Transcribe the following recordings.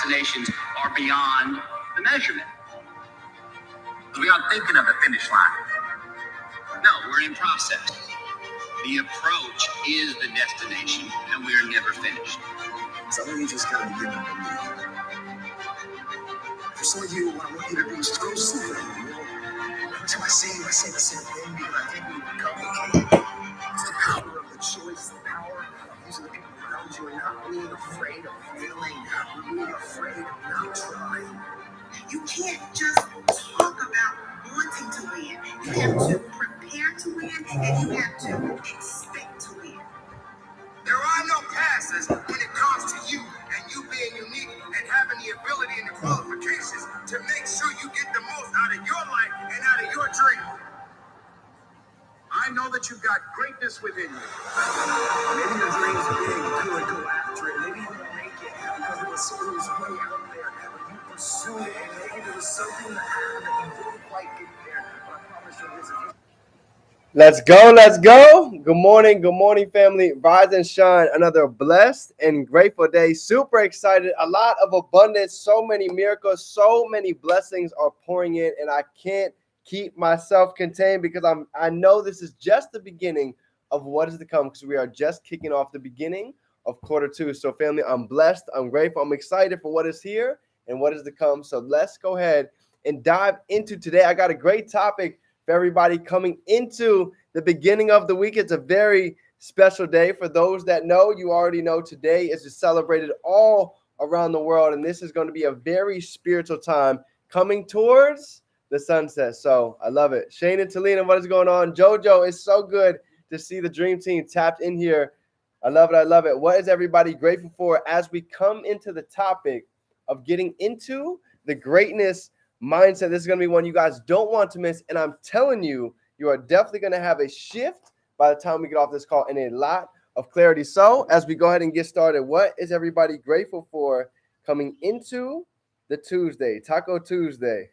destinations are beyond the measurement. We aren't thinking of the finish line. No, we're in process. The approach is the destination, and we are never finished. Some of you just gotta begin to believe. For some of you, what I want you to do is throw super. Every time I say the same thing because I think we complicate. It's the power of the choice, the power of using the people around you and not being afraid of failing, not being afraid of not trying. You can't just talk about wanting to win. You have to prepare to win, and you have to expect to win. There are no passes when it comes to you and you being unique and having the ability and the qualifications to make sure you get the most out of your life and out of your dream. I know that you've got greatness within you. Maybe your dream's big, good, go after it. Maybe you won't make it because it was something's way out there. But you pursued it, and maybe there was something that happened that you didn't quite get there. But I promise you this. Let's go, let's go. Good morning, family. Rise and shine. Another blessed and grateful day. Super excited. A lot of abundance, so many miracles, so many blessings are pouring in, and I can't keep myself contained because I know this is just the beginning of what is to come because we are just kicking off the beginning of quarter two. So, family, I'm blessed. I'm grateful. I'm excited for what is here and what is to come. So let's go ahead and dive into today. I got a great topic for everybody coming into the beginning of the week. It's a very special day. For those that know, you already know today is celebrated all around the world, and this is going to be a very spiritual time coming towards the sunset. So I love it. Shane and Talina, what is going on? Jojo, it's so good to see the dream team tapped in here. I love it. I love it. What is everybody grateful for as we come into the topic of getting into the greatness mindset? This is going to be one you guys don't want to miss. And I'm telling you, you are definitely going to have a shift by the time we get off this call and a lot of clarity. So as we go ahead and get started, what is everybody grateful for coming into the Tuesday, Taco Tuesday?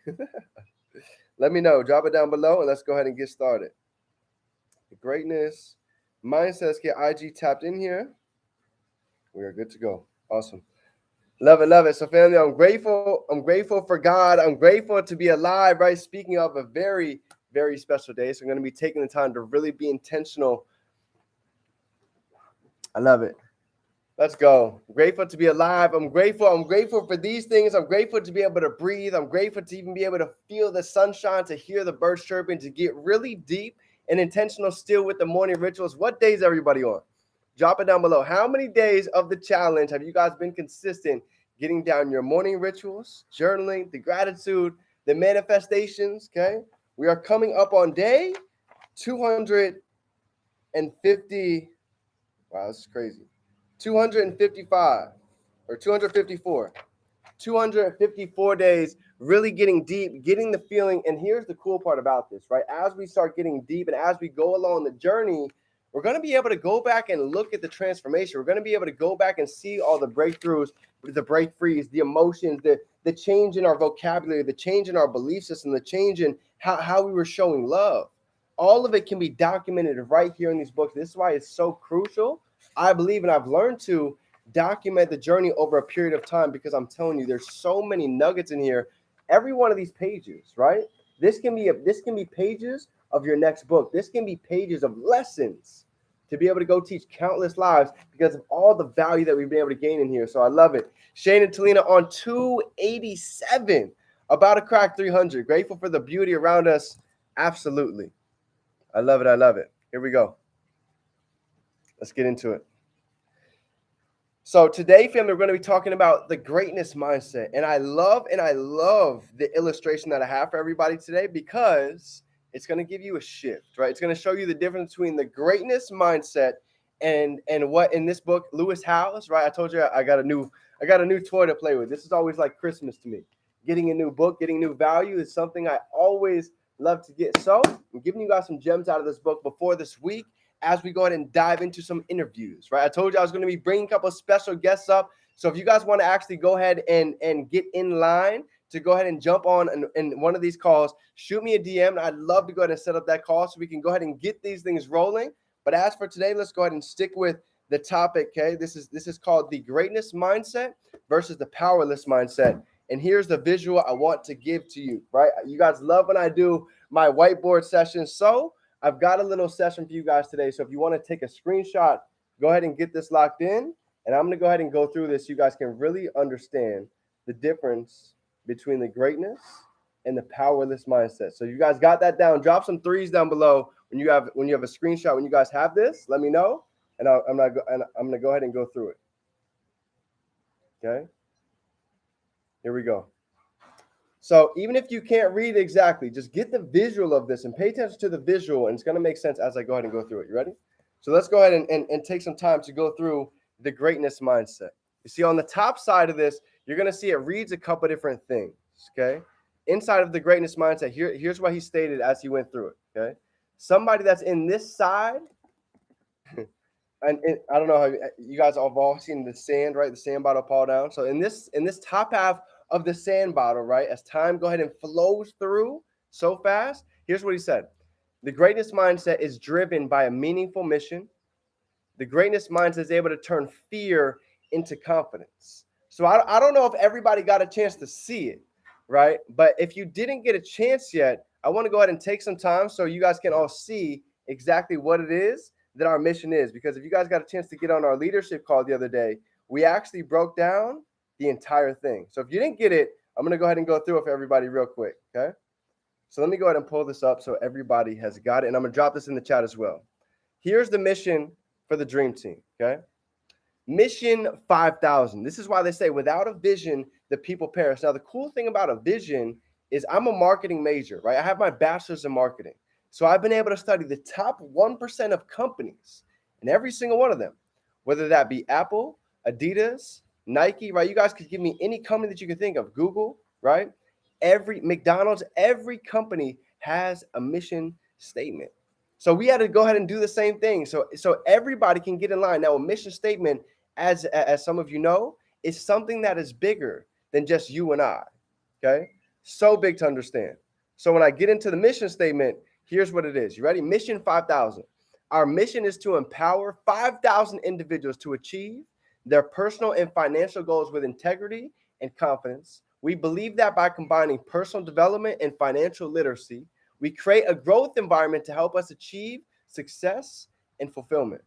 Let me know. Drop it down below and let's go ahead and get started. The greatness mindset. Let's get IG tapped in here. We are good to go. Awesome. Love it, love it. So, family, I'm grateful. I'm grateful for God. I'm grateful to be alive, right? Speaking of a very, very special day. So I'm going to be taking the time to really be intentional. I love it. Let's go. I'm grateful to be alive. I'm grateful. I'm grateful for these things. I'm grateful to be able to breathe. I'm grateful to even be able to feel the sunshine, to hear the birds chirping, to get really deep and intentional still with the morning rituals. What days is everybody on? Drop it down below. How many days of the challenge have you guys been consistent getting down your morning rituals, journaling, the gratitude, the manifestations? Okay. We are coming up on day 250. Wow, this is crazy. 255 or 254. 254 days, really getting deep, getting the feeling. And here's the cool part about this, right? As we start getting deep and as we go along the journey, we're going to be able to go back and look at the transformation. We're going to be able to go back and see all the breakthroughs, the breakthroughs, the emotions, the change in our vocabulary, the change in our belief system, the change in how we were showing love. All of it can be documented right here in these books. This is why it's so crucial. I believe, and I've learned to document the journey over a period of time because I'm telling you, there's so many nuggets in here. Every one of these pages, right? This can be pages of your next book. This can be pages of lessons to be able to go teach countless lives because of all the value that we've been able to gain in here. So I love it. Shane and Talina on 287, about to crack 300. Grateful for the beauty around us. Absolutely. I love it. I love it. Here we go. Let's get into it. So today, family, we're going to be talking about the greatness mindset. And I love the illustration that I have for everybody today because it's going to give you a shift, right? It's going to show you the difference between the greatness mindset and what in this book, Lewis Howes, right? I told you I got a new toy to play with. This is always like Christmas to me. Getting a new book, getting new value is something I always love to get. So I'm giving you guys some gems out of this book before this week as we go ahead and dive into some interviews, right? I told you I was going to be bringing a couple of special guests up. So if you guys want to actually go ahead and get in line to go ahead and jump on in one of these calls, shoot me a DM. I'd love to go ahead and set up that call so we can go ahead and get these things rolling. But as for today, let's go ahead and stick with the topic, okay? This is called the greatness mindset versus the powerless mindset. And here's the visual I want to give to you, right? You guys love when I do my whiteboard sessions. So I've got a little session for you guys today. So if you want to take a screenshot, go ahead and get this locked in. And I'm going to go ahead and go through this so you guys can really understand the difference between the greatness and the powerless mindset. So you guys got that down. Drop some threes down below when you have a screenshot. When you guys have this, let me know, and I'm going to go ahead and go through it. Okay. Here we go. So even if you can't read exactly, just get the visual of this and pay attention to the visual, and it's going to make sense as I go ahead and go through it. You ready? So let's go ahead and take some time to go through the greatness mindset. You see on the top side of this, you're going to see it reads a couple different things. Okay. Inside of the greatness mindset, here's what he stated as he went through it. Okay. Somebody that's in this side, and I don't know how you guys have all seen the sand, right? The sand bottle fall down. So in this top half of the sand bottle, right, as time go ahead and flows through so fast, here's what he said. The greatness mindset is driven by a meaningful mission. The greatness mindset is able to turn fear into confidence. So I don't know if everybody got a chance to see it, right? But if you didn't get a chance yet, I want to go ahead and take some time so you guys can all see exactly what it is that our mission is. Because if you guys got a chance to get on our leadership call the other day, we actually broke down the entire thing. So if you didn't get it, I'm going to go ahead and go through it for everybody real quick, okay? So let me go ahead and pull this up so everybody has got it. And I'm going to drop this in the chat as well. Here's the mission for the Dream Team, okay? Mission 5,000. This is why they say without a vision, the people perish. Now, the cool thing about a vision is I'm a marketing major, right? I have my bachelor's in marketing. So I've been able to study the top 1% of companies, and every single one of them, whether that be Apple, Adidas, Nike, right? You guys could give me any company that you could think of, Google, right? Every McDonald's, every company has a mission statement. So we had to go ahead and do the same thing. So everybody can get in line. Now, a mission statement, as some of you know, is something that is bigger than just you and I, okay? So big to understand. So when I get into the mission statement, here's what it is. You ready? Mission 5,000. Our mission is to empower 5,000 individuals to achieve their personal and financial goals with integrity and confidence. We believe that by combining personal development and financial literacy, we create a growth environment to help us achieve success and fulfillment.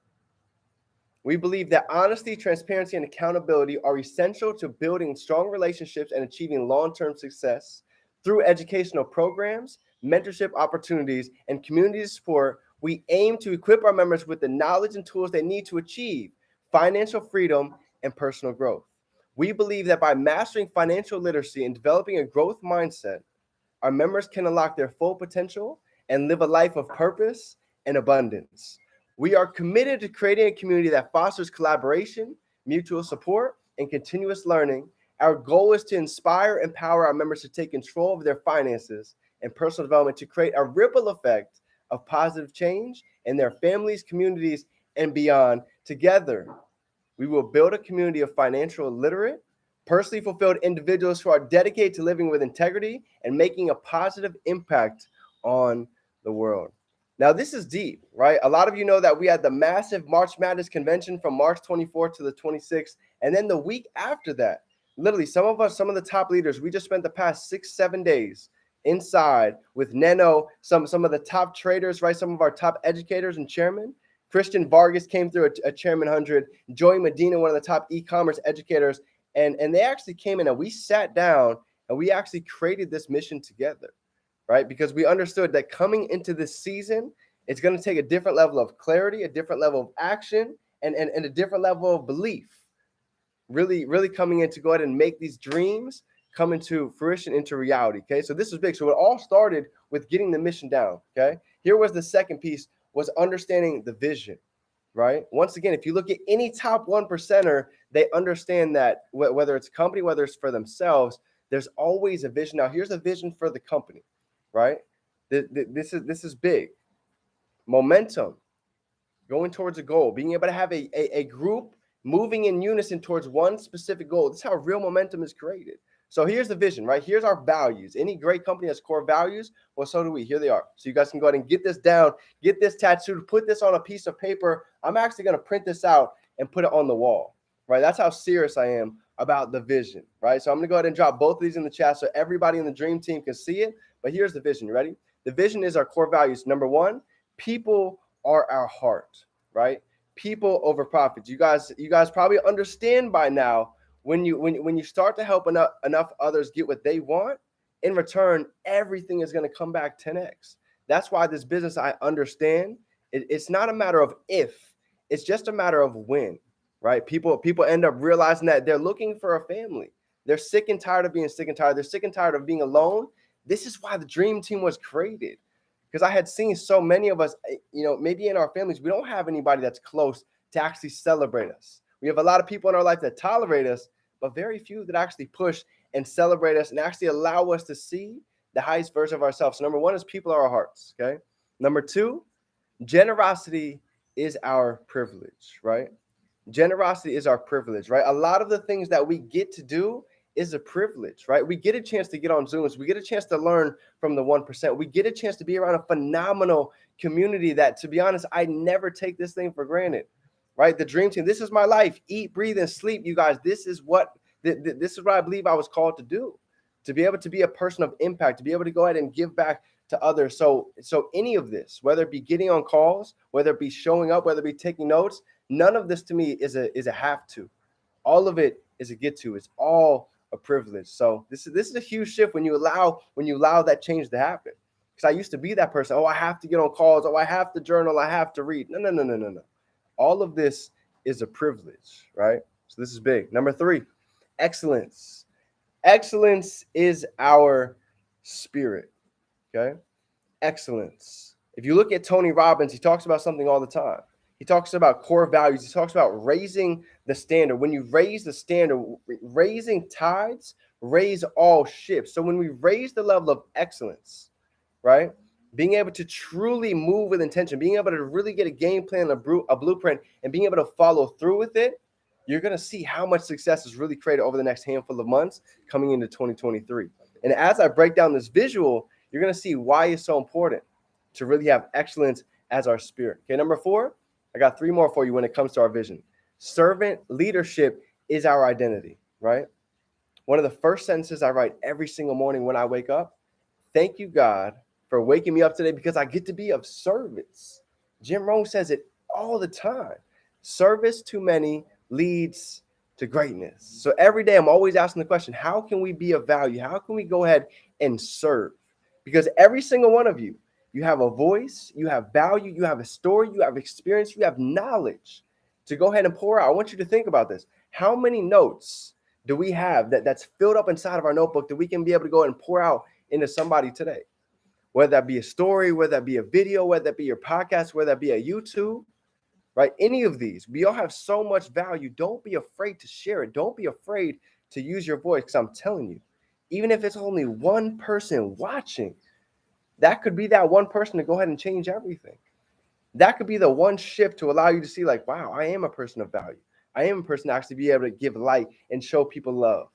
We believe that honesty, transparency, and accountability are essential to building strong relationships and achieving long-term success. Through educational programs, mentorship opportunities, and community support, we aim to equip our members with the knowledge and tools they need to achieve financial freedom and personal growth. We believe that by mastering financial literacy and developing a growth mindset, our members can unlock their full potential and live a life of purpose and abundance. We are committed to creating a community that fosters collaboration, mutual support, and continuous learning. Our goal is to inspire and empower our members to take control of their finances and personal development to create a ripple effect of positive change in their families, communities, and beyond. Together, we will build a community of financial literate, personally fulfilled individuals who are dedicated to living with integrity and making a positive impact on the world. Now, this is deep, right? A lot of you know that we had the massive March Madness convention from March 24th to the 26th. And then the week after that, literally some of the top leaders, we just spent the past 6-7 days inside with Neno, some of the top traders, right? Some of our top educators and chairmen. Christian Vargas came through a Chairman 100. Joey Medina, one of the top e-commerce educators. And they actually came in and we sat down and we actually created this mission together, right? Because we understood that coming into this season, it's going to take a different level of clarity, a different level of action, and a different level of belief. Really, really coming in to go ahead and make these dreams come into fruition, into reality, okay? So this was big. So it all started with getting the mission down, okay? Here was the second piece, was understanding the vision, right? Once again, if you look at any top 1%er, they understand that whether it's a company, whether it's for themselves, there's always a vision. Now, here's a vision for the company, right? This is big. Momentum, going towards a goal, being able to have a group moving in unison towards one specific goal. This is how real momentum is created. So here's the vision, right? Here's our values. Any great company has core values. Well, so do we. Here they are. So you guys can go ahead and get this down, get this tattooed, put this on a piece of paper. I'm actually going to print this out and put it on the wall. right? That's how serious I am about the vision, right? So I'm going to go ahead and drop both of these in the chat so everybody in the dream team can see it. But here's the vision. You ready? The vision is our core values. Number one, people are our heart, right? People over profits. You guys probably understand by now when you start to help enough others get what they want, in return, everything is going to come back 10x. That's why this business, I understand, it's not a matter of if, it's just a matter of when, right? People end up realizing that they're looking for a family. They're sick and tired of being sick and tired. They're sick and tired of being alone. This is why the dream team was created. Because I had seen so many of us, maybe in our families, we don't have anybody that's close to actually celebrate us. We have a lot of people in our life that tolerate us, but very few that actually push and celebrate us and actually allow us to see the highest version of ourselves. So number one is people are our hearts, okay? Number two, generosity is our privilege, right? Generosity is our privilege, right? A lot of the things that we get to do is a privilege, right? We get a chance to get on Zooms. We get a chance to learn from the 1%. We get a chance to be around a phenomenal community that, to be honest, I never take this thing for granted, right? The dream team, this is my life. Eat, breathe, and sleep, you guys. This is what I believe I was called to do, to be able to be a person of impact, to be able to go ahead and give back to others. So any of this, whether it be getting on calls, whether it be showing up, whether it be taking notes, none of this to me is a have to. All of it is a get to. It's all a privilege. So this is a huge shift when you allow that change to happen. Because I used to be that person. Oh, I have to get on calls. Oh, I have to journal. I have to read. No. All of this is a privilege, right? So this is big. Number three, excellence. Excellence is our spirit. Okay. Excellence. If you look at Tony Robbins, he talks about something all the time. He talks about core values. He talks about raising the standard. When you raise the standard, raising tides, raise all ships. So when we raise the level of excellence, right, being able to truly move with intention, being able to really get a game plan, a blueprint, and being able to follow through with it, you're going to see how much success is really created over the next handful of months coming into 2023. And as I break down this visual, you're going to see why it's so important to really have excellence as our spirit. Okay, number four, I got three more for you when it comes to our vision. Servant leadership is our identity, right? One of the first sentences I write every single morning when I wake up, thank you, God, for waking me up today because I get to be of service. Jim Rohn says it all the time. Service to many leads to greatness. So every day I'm always asking the question, how can we be of value? How can we go ahead and serve? Because every single one of you, you have a voice, you have value, you have a story, you have experience, you have knowledge to go ahead and pour out. I want you to think about this. How many notes do we have that's filled up inside of our notebook that we can be able to go and pour out into somebody today? Whether that be a story, whether that be a video, whether that be your podcast, whether that be a YouTube, right? Any of these, we all have so much value. Don't be afraid to share it. Don't be afraid to use your voice, because I'm telling you, even if it's only one person watching, that could be that one person to go ahead and change everything. That could be the one shift to allow you to see like, wow, I am a person of value. I am a person to actually be able to give light and show people love.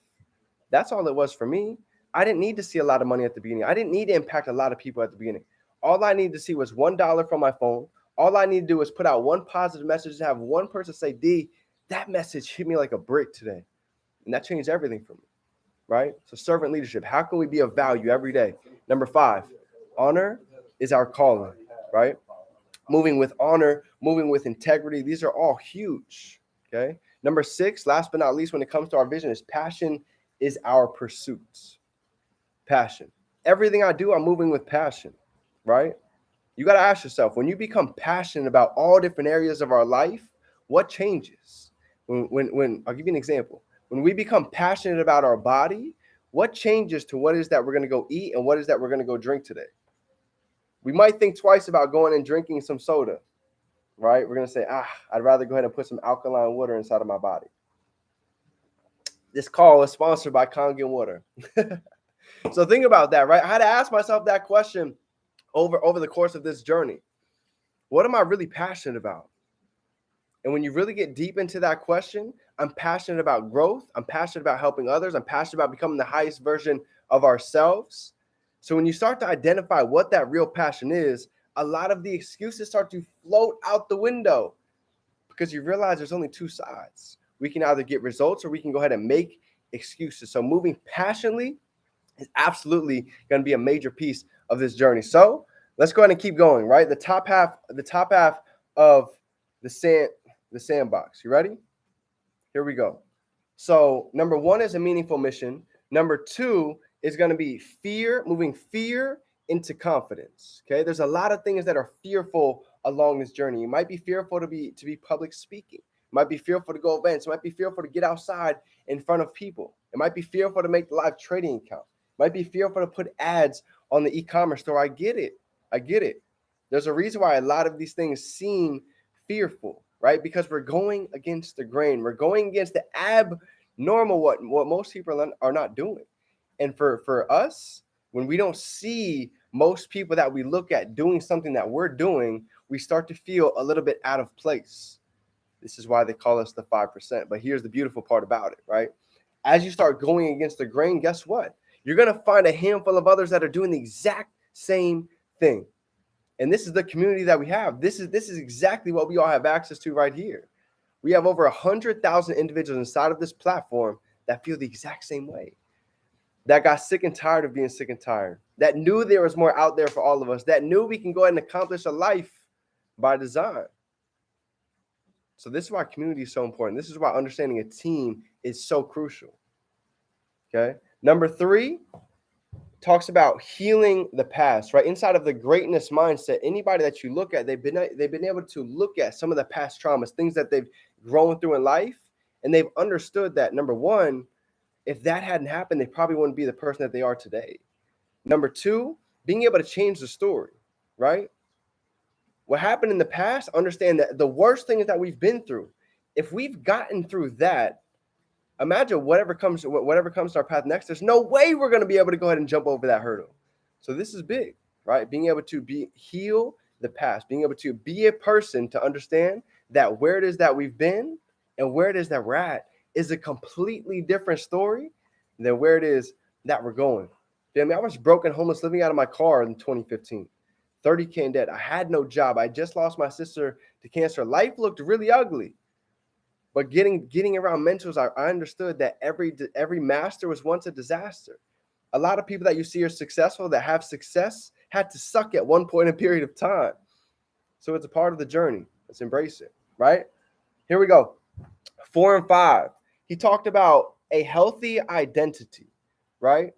That's all it was for me. I didn't need to see a lot of money at the beginning. I didn't need to impact a lot of people at the beginning. All I needed to see was $1 from my phone. All I need to do was put out one positive message to have one person say, D, that message hit me like a brick today. And that changed everything for me, right? So servant leadership, how can we be of value every day? Number five, honor is our calling, right? Moving with honor, moving with integrity. These are all huge, okay? Number six, last but not least, when it comes to our vision, is passion is our pursuits. Passion. Everything I do, I'm moving with passion, right? You got to ask yourself, when you become passionate about all different areas of our life, what changes? When I'll give you an example. When we become passionate about our body, what changes to what is that we're going to go eat and what is that we're going to go drink today? We might think twice about going and drinking some soda, right? We're going to say, I'd rather go ahead and put some alkaline water inside of my body. This call is sponsored by Kangen Water. So think about that, right? I had to ask myself that question over the course of this journey. What am I really passionate about? And when you really get deep into that question, I'm passionate about growth. I'm passionate about helping others. I'm passionate about becoming the highest version of ourselves. So when you start to identify what that real passion is, a lot of the excuses start to float out the window because you realize there's only two sides. We can either get results or we can go ahead and make excuses. So moving passionately is absolutely going to be a major piece of this journey. So let's go ahead and keep going, right? The top half of the sandbox. You ready? Here we go. So number 1 is a meaningful mission. Number 2 is going to be fear, moving fear into confidence. Okay. There's a lot of things that are fearful along this journey. You might be fearful to be public speaking. You might be fearful to go events. You might be fearful to get outside in front of people. It might be fearful to make the live trading account. It might be fearful to put ads on the e-commerce store. I get it. There's a reason why a lot of these things seem fearful, right? Because we're going against the grain. We're going against the abnormal, what most people are not doing. And for us, when we don't see most people that we look at doing something that we're doing, we start to feel a little bit out of place. This is why they call us the 5%. But here's the beautiful part about it, right? As you start going against the grain, guess what? You're going to find a handful of others that are doing the exact same thing. And this is the community that we have. This is exactly what we all have access to right here. We have over 100,000 individuals inside of this platform that feel the exact same way, that got sick and tired of being sick and tired, that knew there was more out there for all of us, that knew we can go ahead and accomplish a life by design. So this is why community is so important. This is why understanding a team is so crucial. Okay. Number 3 talks about healing the past, right? Inside of the greatness mindset, anybody that you look at, they've been able to look at some of the past traumas, things that they've grown through in life, and they've understood that, number 1, if that hadn't happened, they probably wouldn't be the person that they are today. Number 2, being able to change the story, right? What happened in the past, understand that the worst things that we've been through, if we've gotten through that, imagine whatever comes to our path next, there's no way we're going to be able to go ahead and jump over that hurdle. So this is big, right? Being able to heal the past, being able to be a person to understand that where it is that we've been and where it is that we're at is a completely different story than where it is that we're going. I mean, I was broken, homeless, living out of my car in 2015, 30K in debt. I had no job. I just lost my sister to cancer. Life looked really ugly. But getting around mentors, I understood that every master was once a disaster. A lot of people that you see are successful, that have success, had to suck at one point in a period of time. So it's a part of the journey. Let's embrace it, right? Here we go. 4 and 5. He talked about a healthy identity, right?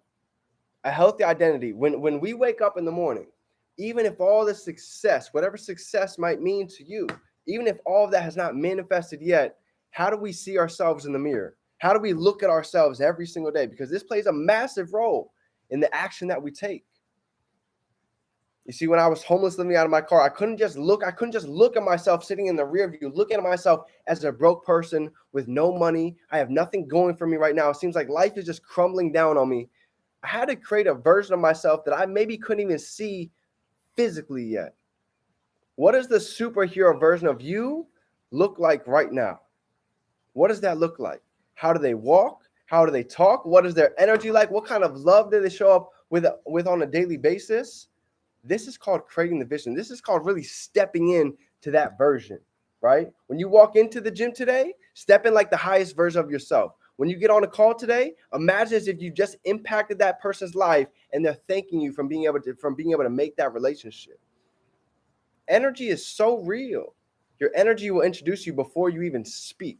A healthy identity. When we wake up in the morning, even if all the success, whatever success might mean to you, even if all of that has not manifested yet, how do we see ourselves in the mirror? How do we look at ourselves every single day? Because this plays a massive role in the action that we take. You see, when I was homeless, living out of my car, I couldn't just look at myself sitting in the rear view, looking at myself as a broke person with no money. I have nothing going for me right now. It seems like life is just crumbling down on me. I had to create a version of myself that I maybe couldn't even see physically yet. What does the superhero version of you look like right now? What does that look like? How do they walk? How do they talk? What is their energy like? What kind of love do they show up with on a daily basis? This is called creating the vision. This is called really stepping in to that version, right? When you walk into the gym today, step in like the highest version of yourself. When you get on a call today, imagine as if you just impacted that person's life and they're thanking you from being able to make that relationship. Energy is so real. Your energy will introduce you before you even speak.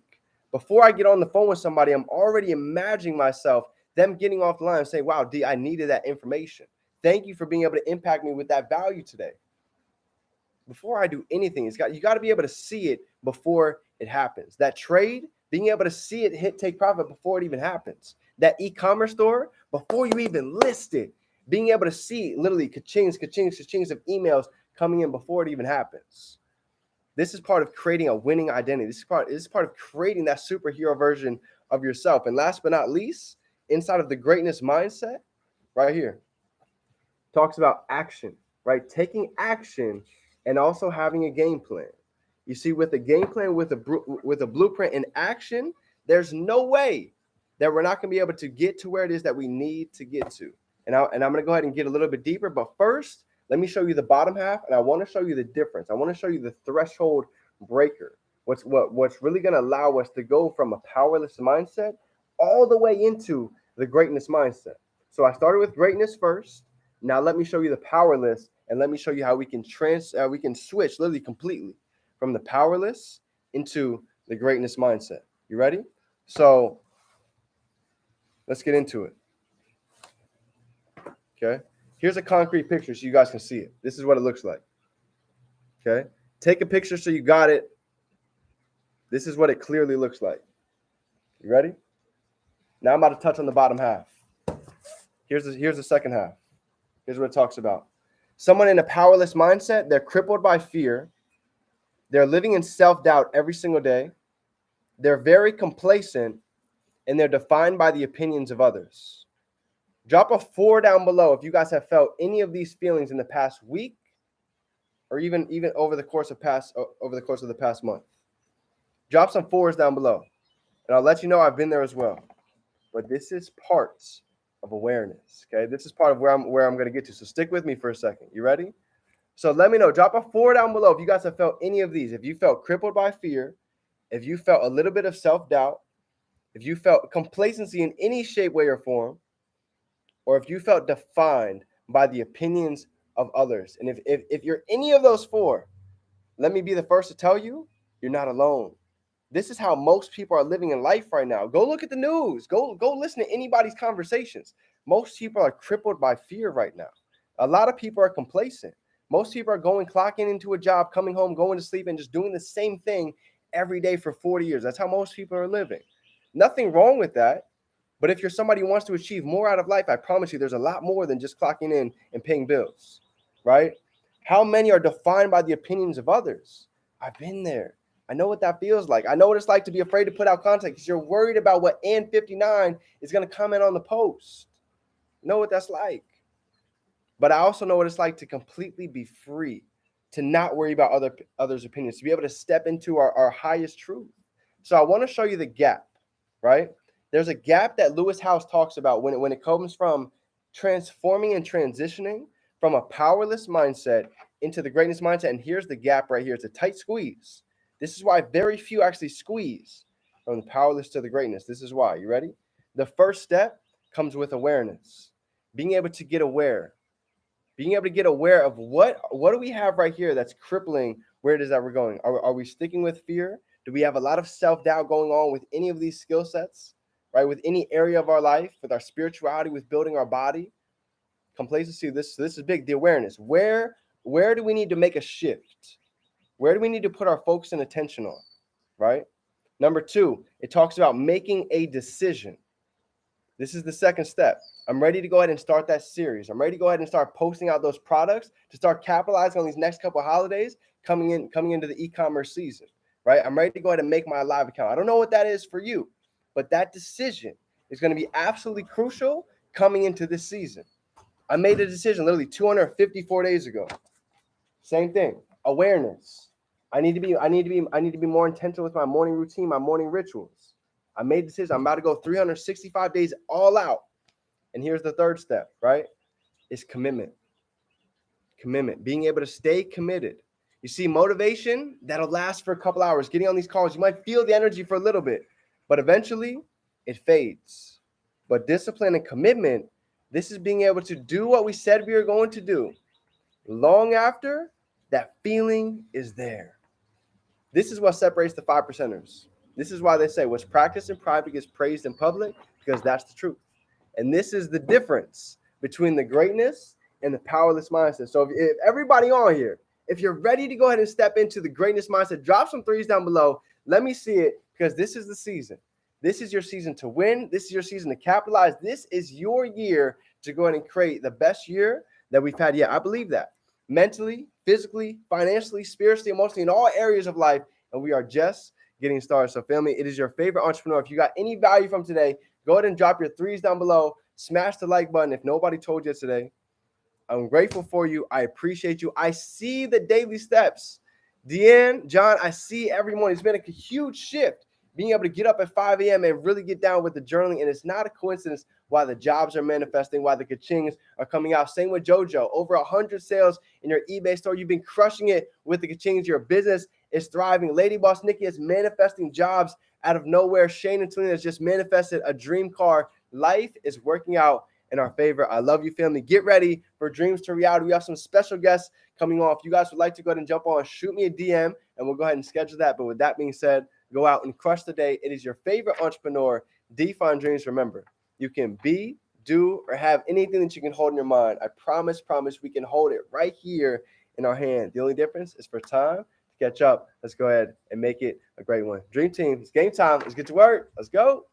Before I get on the phone with somebody, I'm already imagining myself, them getting off the line and saying, wow, D, I needed that information. Thank you for being able to impact me with that value today. Before I do anything, you got to be able to see it before it happens. That trade, being able to see it take profit before it even happens. That e-commerce store, before you even list it, being able to see literally ka-chings of emails coming in before it even happens. This is part of creating a winning identity. This is part of creating that superhero version of yourself. And last but not least, inside of the greatness mindset, right here, talks about action, right? Taking action and also having a game plan. You see, with a game plan, with a blueprint in action, there's no way that we're not going to be able to get to where it is that we need to get to. And I'm going to go ahead and get a little bit deeper. But first, let me show you the bottom half, and I want to show you the difference. I want to show you the threshold breaker. what's really going to allow us to go from a powerless mindset all the way into the greatness mindset. So I started with greatness first. Now let me show you the powerless, and let me show you how we can switch literally completely from the powerless into the greatness mindset. You ready? So let's get into it. Okay. Here's a concrete picture so you guys can see it. This is what it looks like. Okay. Take a picture so you got it. This is what it clearly looks like. You ready? Now I'm about to touch on the bottom half. Here's the second half. Here's what it talks about. Someone in a powerless mindset, they're crippled by fear. They're living in self-doubt every single day. They're very complacent, and they're defined by the opinions of others. Drop a 4 down below if you guys have felt any of these feelings in the past week, or even over the course of the past month. Drop some 4s down below, and I'll let you know I've been there as well. But this is parts of awareness. Okay, this is part of where I'm going to get to. So stick with me for a second. You ready? So let me know. Drop a 4 down below if you guys have felt any of these. If you felt crippled by fear, if you felt a little bit of self-doubt, if you felt complacency in any shape, way, or form, or if you felt defined by the opinions of others. And if you're any of those 4, let me be the first to tell you, you're not alone. This is how most people are living in life right now. Go look at the news. Go listen to anybody's conversations. Most people are crippled by fear right now. A lot of people are complacent. Most people are clocking into a job, coming home, going to sleep, and just doing the same thing every day for 40 years. That's how most people are living. Nothing wrong with that. But if you're somebody who wants to achieve more out of life, I promise you there's a lot more than just clocking in and paying bills, right? How many are defined by the opinions of others? I've been there. I know what that feels like. I know what it's like to be afraid to put out content because you're worried about what Ann59 is going to comment on the post. I know what that's like. But I also know what it's like to completely be free, to not worry about others' opinions, to be able to step into our highest truth. So I want to show you the gap, right? There's a gap that Lewis Howes talks about when it comes from transforming and transitioning from a powerless mindset into the greatness mindset. And here's the gap right here. It's a tight squeeze. This is why very few actually squeeze from the powerless to the greatness. This is why. You ready? The first step comes with awareness. Being able to get aware. Being able to get aware of what do we have right here that's crippling where it is that we're going. Are we sticking with fear? Do we have a lot of self-doubt going on with any of these skill sets, right? With any area of our life, with our spirituality, with building our body? Complacency, this is big. The awareness. Where do we need to make a shift? Where do we need to put our focus and attention on, right? Number 2, it talks about making a decision. This is the second step. I'm ready to go ahead and start that series. I'm ready to go ahead and start posting out those products to start capitalizing on these next couple of holidays coming into the e-commerce season, right? I'm ready to go ahead and make my live account. I don't know what that is for you, but that decision is going to be absolutely crucial coming into this season. I made a decision literally 254 days ago. Same thing. Awareness. I need to be more intentional with my morning routine, my morning rituals. I made a decision. I'm about to go 365 days all out. And here's the third step, right? Is commitment. Commitment. Being able to stay committed. You see, motivation, that'll last for a couple hours. Getting on these calls, you might feel the energy for a little bit, but eventually it fades. But discipline and commitment, this is being able to do what we said we were going to do long after that feeling is there. This is what separates the 5%ers. This is why they say what's practiced in private gets praised in public, because that's the truth. And this is the difference between the greatness and the powerless mindset. So if everybody on here, if you're ready to go ahead and step into the greatness mindset, drop some 3s down below. Let me see it, because this is the season. This is your season to win. This is your season to capitalize. This is your year to go ahead and create the best year that we've had yet. I believe that. Mentally, physically, financially, spiritually, emotionally, in all areas of life. And we are just getting started. So family, it is your favorite entrepreneur. If you got any value from today, go ahead and drop your 3s down below. Smash the like button if nobody told you today. I'm grateful for you. I appreciate you. I see the daily steps. Deanne, John, I see every morning. It's been a huge shift. Being able to get up at 5 a.m. and really get down with the journaling. And it's not a coincidence why the jobs are manifesting, why the ka-chings are coming out. Same with JoJo. Over 100 sales in your eBay store. You've been crushing it with the ka-chings. Your business is thriving. Lady Boss Nikki is manifesting jobs out of nowhere. Shane and Talina has just manifested a dream car. Life is working out in our favor. I love you, family. Get ready for Dreams to Reality. We have some special guests coming on. If you guys would like to go ahead and jump on, shoot me a DM, and we'll go ahead and schedule that. But with that being said, go out and crush the day. It is your favorite entrepreneur, Define Dreams. Remember, you can be, do, or have anything that you can hold in your mind. I promise we can hold it right here in our hand. The only difference is for time to catch up. Let's go ahead and make it a great one. Dream Team, it's game time. Let's get to work. Let's go.